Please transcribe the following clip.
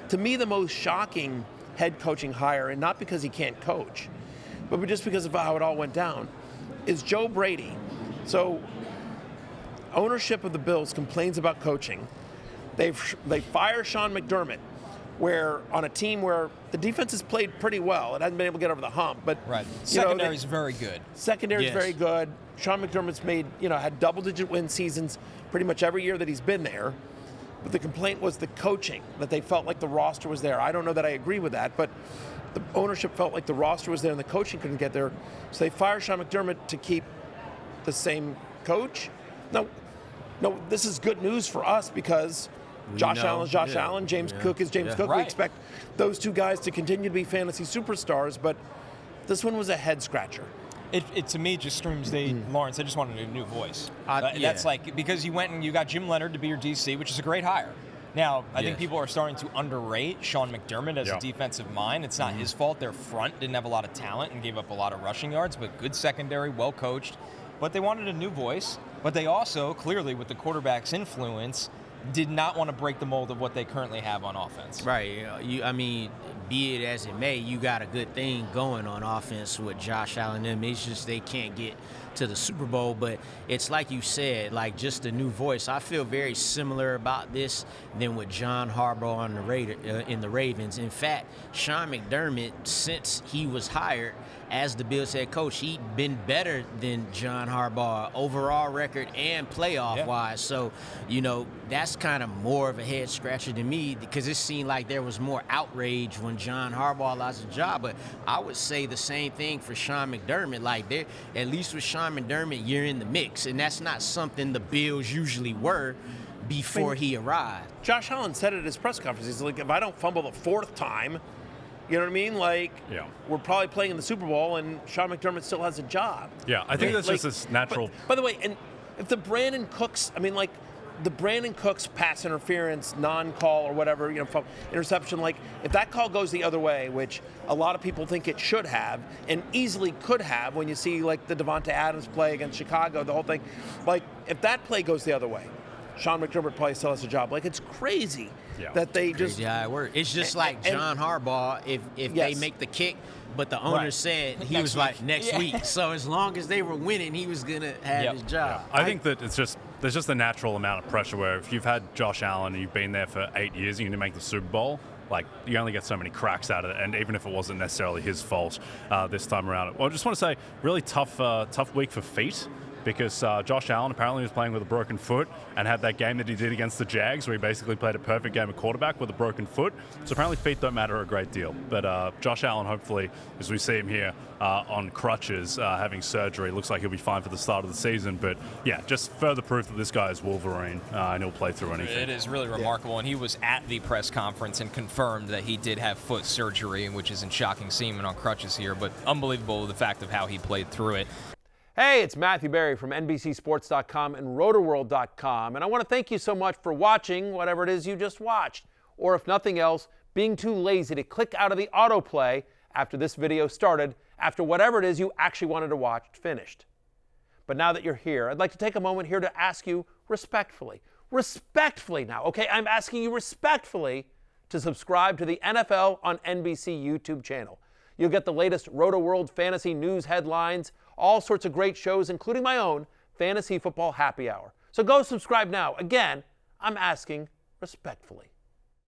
to me, the most shocking head coaching hire, and not because he can't coach, but just because of how it all went down, is Joe Brady. So ownership of the Bills complains about coaching. They fire Sean McDermott, where on a team where the defense has played pretty well. It hasn't been able to get over the hump, but right. Secondary's very good. Secondary's very good. Sean McDermott's had double-digit win seasons pretty much every year that he's been there. But the complaint was the coaching, that they felt like the roster was there. I don't know that I agree with that, but the ownership felt like the roster was there and the coaching couldn't get there. So they fire Sean McDermott to keep the same coach. No, this is good news for us because Josh Allen's Josh Allen, James Cook is James Cook. Right. We expect those two guys to continue to be fantasy superstars, but this one was a head-scratcher. It to me just screams, Lawrence, I just wanted a new voice. That's like, because you went and you got Jim Leonard to be your DC, which is a great hire. Now, I think people are starting to underrate Sean McDermott as a defensive mind. It's not his fault. Their front didn't have a lot of talent and gave up a lot of rushing yards, but good secondary, well coached. But they wanted a new voice. But they also, clearly, with the quarterback's influence, did not want to break the mold of what they currently have on offense. Right. Be it as it may, you got a good thing going on offense with Josh Allen and them. It's just they can't get to the Super Bowl, but it's like you said, like just a new voice. I feel very similar about this than with John Harbaugh on in the Ravens. In fact, Sean McDermott, since he was hired as the Bills head coach, he'd been better than John Harbaugh overall record and playoff-wise. So, that's kind of more of a head-scratcher to me because it seemed like there was more outrage when John Harbaugh lost his job. But I would say the same thing for Sean McDermott. Like, at least with Sean McDermott, you're in the mix, and that's not something the Bills usually were before he arrived. Josh Allen said at his press conference, he's like, if I don't fumble the fourth time, you know what I mean? We're probably playing in the Super Bowl, and Sean McDermott still has a job. Yeah, I think that's just this natural. By the way, and if the Brandon Cooks, the Brandon Cooks pass interference, non-call or whatever, interception, if that call goes the other way, which a lot of people think it should have and easily could have when you see the Devonta Adams play against Chicago, the whole thing, if that play goes the other way, Sean McDermott probably still has a job. It's crazy that they just. Yeah, it works. It's just like John Harbaugh. If they make the kick, but the owner said he was like next week. So as long as they were winning, he was gonna have his job. Yeah. I think that there's just a natural amount of pressure where if you've had Josh Allen and you've been there for 8 years and you're gonna make the Super Bowl, you only get so many cracks out of it, and even if it wasn't necessarily his fault this time around. Well, I just want to say, really tough week for feet. Because Josh Allen apparently was playing with a broken foot and had that game that he did against the Jags where he basically played a perfect game of quarterback with a broken foot. So apparently feet don't matter a great deal. But Josh Allen, hopefully, as we see him here on crutches, having surgery, looks like he'll be fine for the start of the season. But yeah, just further proof that this guy is Wolverine and he'll play through anything. It is really remarkable. And he was at the press conference and confirmed that he did have foot surgery, which isn't shocking seeing him on crutches here, but unbelievable the fact of how he played through it. Hey, it's Matthew Berry from NBCSports.com and Rotoworld.com, and I want to thank you so much for watching whatever it is you just watched, or if nothing else, being too lazy to click out of the autoplay after this video started, after whatever it is you actually wanted to watch finished. But now that you're here, I'd like to take a moment here to ask you respectfully now, okay? I'm asking you respectfully to subscribe to the NFL on NBC YouTube channel. You'll get the latest Roto-World fantasy news headlines, all sorts of great shows, including my own Fantasy Football Happy Hour. So go subscribe now. Again, I'm asking respectfully.